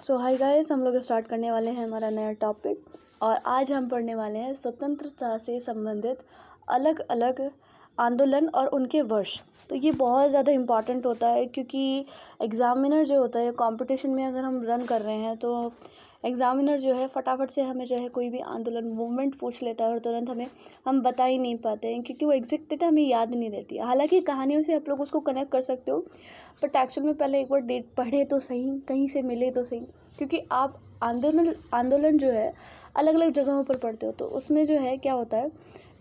सो hi guys, हम लोग start करने वाले हैं हमारा नया टॉपिक। और आज हम पढ़ने वाले हैं स्वतंत्रता से संबंधित अलग अलग आंदोलन और उनके वर्ष। तो ये बहुत ज़्यादा इम्पॉर्टेंट होता है, क्योंकि एग्ज़ामिनर जो होता है कंपटीशन में अगर हम रन कर रहे हैं तो एग्ज़ामिनर जो है फटाफट से हमें जो है कोई भी आंदोलन मूवमेंट पूछ लेता है और तुरंत हम बता ही नहीं पाते हैं, क्योंकि वो एग्जैक्ट डेटा हमें याद नहीं रहती है। हालांकि कहानियों से आप लोग उसको कनेक्ट कर सकते हो, बट एक्चुअल में पहले एक बार डेट पढ़े तो सही, कहीं से मिले तो सही, क्योंकि आप आंदोलन जो है अलग अलग जगहों पर पढ़ते हो। तो उसमें जो है क्या होता है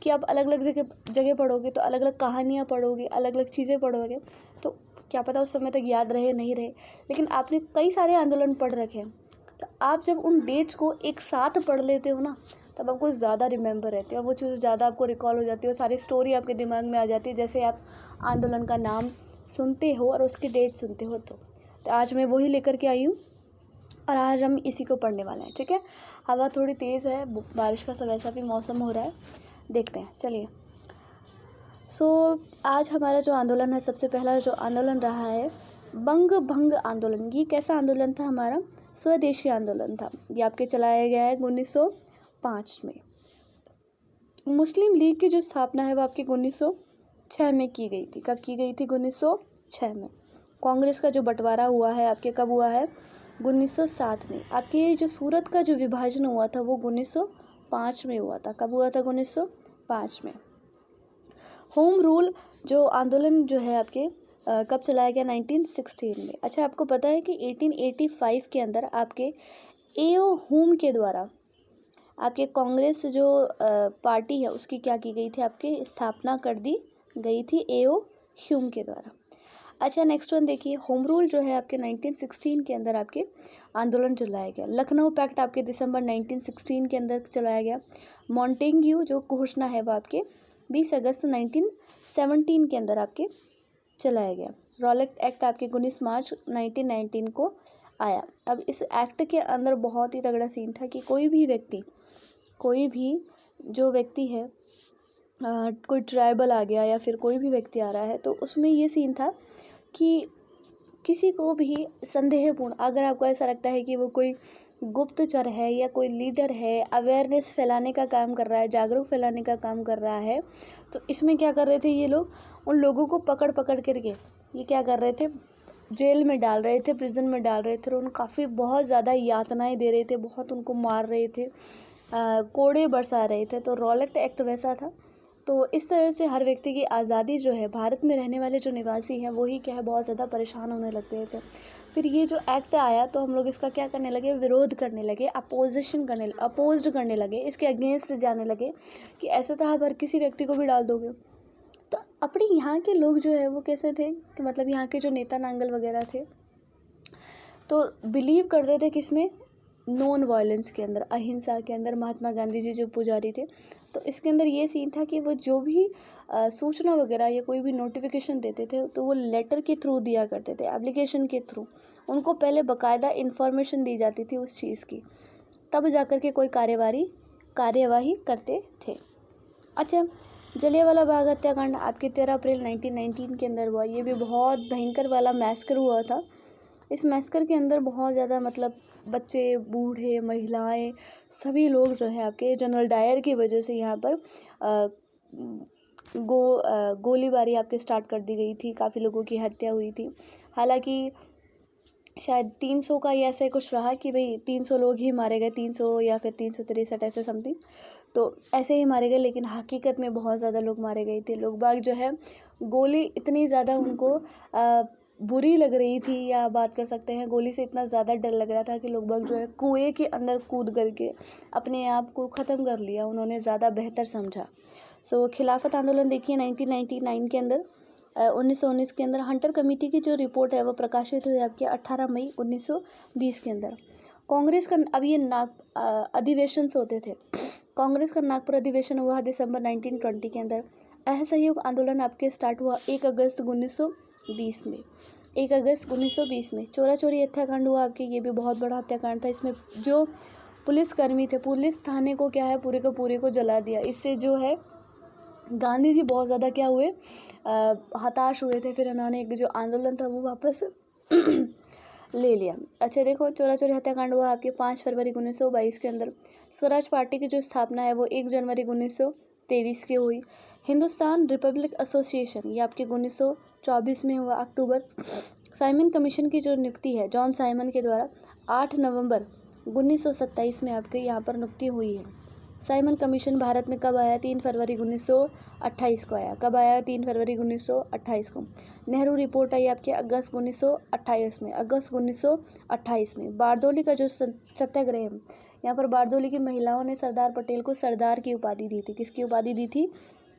कि आप अलग अलग जगह पढ़ोगे तो अलग अलग कहानियाँ पढ़ोगे, अलग अलग चीज़ें पढ़ोगे, तो क्या पता उस समय तक याद रहे नहीं रहे। लेकिन आपने कई सारे आंदोलन पढ़ रखे हैं, तो आप जब उन डेट्स को एक साथ पढ़ लेते हो ना, तब आपको ज़्यादा रिमेंबर रहती है और वो चीज़ ज़्यादा आपको रिकॉल हो जाती है और सारी स्टोरी आपके दिमाग में आ जाती है। जैसे आप आंदोलन का नाम सुनते हो और उसकी डेट सुनते हो। तो आज मैं वही लेकर के आई हूँ और आज हम इसी को पढ़ने वाले हैं, ठीक है। हवा थोड़ी तेज़ है, बारिश का सा वैसा भी मौसम हो रहा है, देखते हैं, चलिए। आज हमारा जो आंदोलन है, सबसे पहला जो आंदोलन रहा है बंग भंग आंदोलन। ये कैसा आंदोलन था? हमारा स्वदेशी आंदोलन था। ये आपके चलाया गया है 1905 में। मुस्लिम लीग की जो स्थापना है वो आपकी 1906 में की गई थी। कब की गई थी? 1906 में। कांग्रेस का जो बंटवारा हुआ है आपके कब हुआ है? 1907 में। आपके जो सूरत का जो विभाजन हुआ था वो 1905 में हुआ था। कब हुआ था? 1905 में। होम रूल जो आंदोलन जो है आपके कब चलाया गया? 1916 में। अच्छा, आपको पता है कि 1885 के अंदर आपके एओ हुम के द्वारा आपके कांग्रेस जो पार्टी है उसकी क्या की गई थी? आपकी स्थापना कर दी गई थी एओ ह्यूम के द्वारा। अच्छा, नेक्स्ट वन देखिए। होम रूल जो है आपके 1916 के अंदर आपके आंदोलन चलाया गया। लखनऊ पैक्ट आपके दिसंबर 1916 के अंदर चलाया गया। मॉन्टेग्यू जो घोषणा है वो आपके 20 अगस्त 1917 के अंदर आपके चलाया गया। रॉलेट एक्ट आपके 19 मार्च 1919 को आया। अब इस एक्ट के अंदर बहुत ही तगड़ा सीन था कि कोई भी जो व्यक्ति है, कोई ट्राइबल आ गया या फिर कोई भी व्यक्ति आ रहा है, तो उसमें ये सीन था कि किसी को भी संदेहपूर्ण, अगर आपको ऐसा लगता है कि वो कोई गुप्तचर है या कोई लीडर है, अवेयरनेस फैलाने का काम कर रहा है, जागरूक फैलाने का काम कर रहा है, तो इसमें क्या कर रहे थे ये लोग? उन लोगों को पकड़ करके ये क्या कर रहे थे? जेल में डाल रहे थे, प्रिजन में डाल रहे थे और काफ़ी बहुत ज़्यादा यातनाएं दे रहे थे, बहुत उनको मार रहे थे, कोड़े बरसा रहे थे। तो रॉलेट एक्ट वैसा था। तो इस तरह से हर व्यक्ति की आज़ादी जो है, भारत में रहने वाले जो निवासी हैं वही क्या है, बहुत ज़्यादा परेशान होने लग गए थे। फिर ये जो एक्ट आया तो हम लोग इसका क्या करने लगे? विरोध करने लगे, अपोज्ड करने लगे, इसके अगेंस्ट जाने लगे कि ऐसे तो आप हर किसी व्यक्ति को भी डाल दोगे। तो अपने यहाँ के लोग जो है वो कैसे थे कि मतलब यहाँ के जो नेता नांगल वगैरह थे, तो बिलीव करते थे किसमें? नॉन वायलेंस के अंदर, अहिंसा के अंदर। महात्मा गांधी जी जो पुजारी थे, तो इसके अंदर ये सीन था कि वो जो भी सूचना वगैरह या कोई भी नोटिफिकेशन देते थे तो वो लेटर के थ्रू दिया करते थे, एप्लीकेशन के थ्रू। उनको पहले बाकायदा इन्फॉर्मेशन दी जाती थी उस चीज़ की, तब जाकर के कोई कार्यवाही करते थे। अच्छा, जलियांवाला बाग हत्याकांड आपके 13 अप्रैल 1919 के अंदर हुआ। ये भी बहुत भयंकर वाला मैस्कर हुआ था। इस मैस्कर के अंदर बहुत ज़्यादा मतलब बच्चे, बूढ़े, महिलाएं, सभी लोग जो है आपके जनरल डायर की वजह से यहाँ पर गोलीबारी आपके स्टार्ट कर दी गई थी। काफ़ी लोगों की हत्या हुई थी। हालांकि शायद 300 का या ऐसे कुछ रहा कि भाई 300 लोग ही मारे गए, 300 या फिर 363 ऐसे समथिंग, तो ऐसे ही मारे गए। लेकिन हकीकत में बहुत ज़्यादा लोग मारे गए थे। लोग बाग जो है गोली इतनी ज़्यादा उनको बुरी लग रही थी, या बात कर सकते हैं गोली से इतना ज़्यादा डर लग रहा था कि लोग बाग जो है कुएं के अंदर कूद करके अपने आप को ख़त्म कर लिया, उन्होंने ज़्यादा बेहतर समझा। खिलाफत आंदोलन देखिए 1999 के अंदर 1919 के अंदर हंटर कमेटी की जो रिपोर्ट है वो प्रकाशित हुई आपके 18 मई 1920 के अंदर। कांग्रेस का अब ये अधिवेशन होते थे। कांग्रेस का नागपुर अधिवेशन हुआ दिसंबर 1920 के अंदर। असहयोग आंदोलन आपके स्टार्ट हुआ 1 अगस्त 1920 में। 1 अगस्त 1920 में चोरा चोरी हत्याकांड हुआ आपके। ये भी बहुत बड़ा हत्याकांड था। इसमें जो पुलिसकर्मी थे, पुलिस थाने को क्या है पूरे को जला दिया। इससे जो है गांधी जी बहुत ज़्यादा क्या हुए, हताश हुए थे। फिर उन्होंने एक जो आंदोलन था वो वापस ले लिया। अच्छा देखो, चोरा चोरी हत्याकांड हुआ आपके 5 फरवरी 1922 के अंदर। स्वराज पार्टी की जो स्थापना है वो 1 जनवरी 1923 की हुई। हिंदुस्तान रिपब्लिक एसोसिएशन ये आपके 1924 में हुआ अक्टूबर। साइमन कमीशन की जो नियुक्ति है जॉन साइमन के द्वारा 8 नवंबर 1927 में आपके यहाँ पर नियुक्ति हुई है। साइमन कमीशन भारत में कब आया? 3 फरवरी 1928 को आया। कब आया? 3 फरवरी 1928 को। नेहरू रिपोर्ट आई आपके अगस्त 1928 में। अगस्त 1928 में बारदौली का जो सत्याग्रह है, यहाँ पर बारदौली की महिलाओं ने सरदार पटेल को सरदार की उपाधि दी थी। किसकी उपाधि दी थी?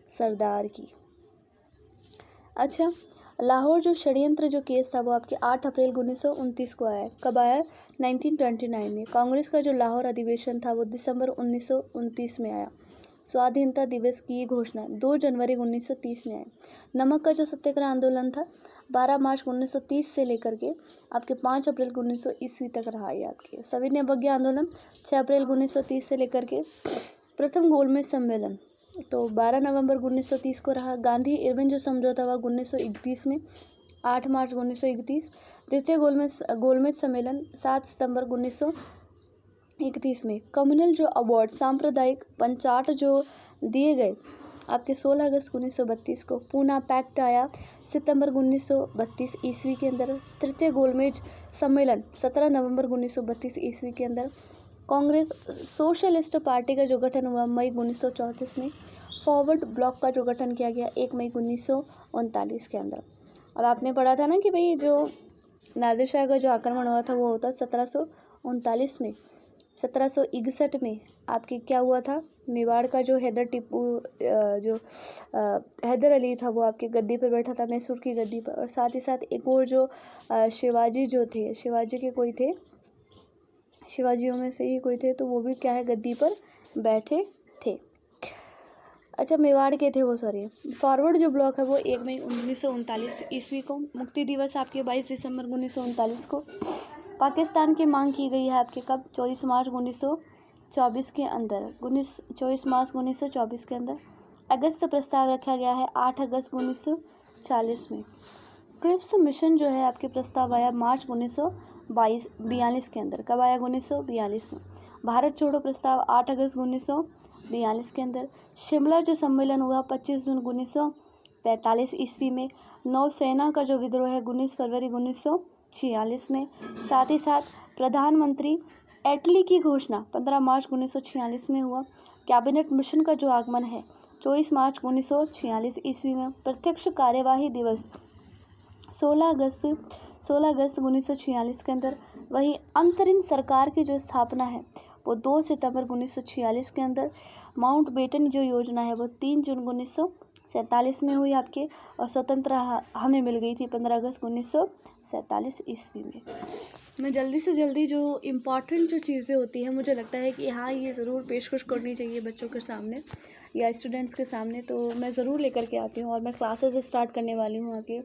सरदार की। अच्छा, लाहौर जो षड्यंत्र जो केस था वो आपके 8 अप्रैल 1929 को आया। कब आया? 1929 में। कांग्रेस का जो लाहौर अधिवेशन था वो दिसंबर 1929 में आया। स्वाधीनता दिवस की घोषणा 2 जनवरी 1930 में आई। नमक का जो सत्याग्रह आंदोलन था 12 मार्च 1930 से लेकर के आपके 5 अप्रैल 1900 ईस्वी तक रहा है आपके। सविनय अवज्ञा आंदोलन 6 अप्रैल 1930 से लेकर के प्रथम गोलमेज सम्मेलन तो 12 नवंबर 1930 को रहा। गांधी इरविन जो समझौता हुआ 1931 में 8 मार्च 1931। द्वितीय गोलमेज सम्मेलन 7 सितंबर 1931 में। कम्युनल जो अवार्ड सांप्रदायिक पंचाट जो दिए गए आपके 16 अगस्त 1932 को। पूना पैक्ट आया सितंबर 1932 ईस्वी के अंदर। तृतीय गोलमेज सम्मेलन 17 नवंबर 1932 ईस्वी के अंदर। कांग्रेस सोशलिस्ट पार्टी का जो गठन हुआ मई 1934 में। फॉरवर्ड ब्लॉक का जो गठन किया गया 1 मई 1939 के अंदर। और आपने पढ़ा था ना कि भाई जो नादिर शाह का जो आक्रमण हुआ था वो होता 1739 में। 1761 में आपके क्या हुआ था? मेवाड़ का जो हैदर अली था वो आपके गद्दी पर बैठा था, मैसूर की गद्दी पर। और साथ ही साथ एक और जो शिवाजी जो थे, शिवाजी के कोई थे, शिवाजियों में से ही कोई थे, तो वो भी क्या है गद्दी पर बैठे थे। अच्छा, मेवाड़ के थे वो, सॉरी। फॉरवर्ड जो ब्लॉक है वो 1 मई 1939 ईस्वी को। मुक्ति दिवस आपके 22 दिसंबर 1939 को। पाकिस्तान की मांग की गई है आपके कब? 24 मार्च 1924 के अंदर। 24 मार्च 1924 के अंदर। अगस्त प्रस्ताव रखा गया है 8 अगस्त 1940 में। क्रिप्स मिशन जो है आपके प्रस्ताव आया मार्च 1942 के अंदर। कब आया? 1942 में। भारत छोड़ो प्रस्ताव 8 अगस्त 1942 के अंदर। शिमला जो सम्मेलन हुआ 25 जून 1945 ईस्वी में। नौसेना का जो विद्रोह है 19 फरवरी 1946 में। साथ ही साथ प्रधानमंत्री एटली की घोषणा 15 मार्च 1946 में हुआ। कैबिनेट मिशन का जो आगमन है 24 मार्च 1946 ईस्वी में। प्रत्यक्ष कार्यवाही दिवस 16 अगस्त 1946 के अंदर। वही अंतरिम सरकार की जो स्थापना है वो 2 सितंबर 1946 के अंदर। माउंट बेटन जो योजना है वो 3 जून 1947 में हुई आपके। और स्वतंत्रता हमें मिल गई थी 15 अगस्त 1947 ईस्वी में। मैं जल्दी से जल्दी जो इम्पॉर्टेंट जो चीज़ें होती हैं मुझे लगता है कि हाँ ये ज़रूर पेशकश करनी चाहिए बच्चों के सामने या स्टूडेंट्स के सामने, तो मैं ज़रूर लेकर के आती हूँ। और मैं क्लासेस स्टार्ट करने वाली हूँ आगे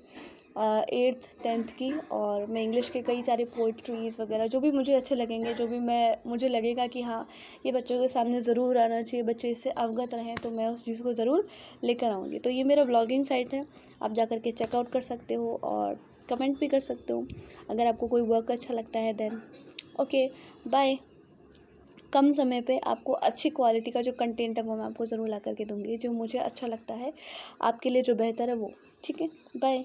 8th 10th की। और मैं इंग्लिश के कई सारे पोइट्रीज़ वगैरह जो भी मुझे अच्छे लगेंगे, जो भी मुझे लगेगा कि हाँ ये बच्चों के सामने ज़रूर आना चाहिए, बच्चे इससे अवगत रहें, तो मैं उस चीज़ को ज़रूर लेकर आऊँगी। तो ये मेरा ब्लॉगिंग साइट है, आप जा कर के चेकआउट कर सकते हो और कमेंट भी कर सकते हो अगर आपको कोई वर्क अच्छा लगता है देन। Okay bye. कम समय पे आपको अच्छी क्वालिटी का जो कंटेंट है वो मैं आपको ज़रूर ला करके दूँगी, जो मुझे अच्छा लगता है आपके लिए जो बेहतर है वो। ठीक है, बाय।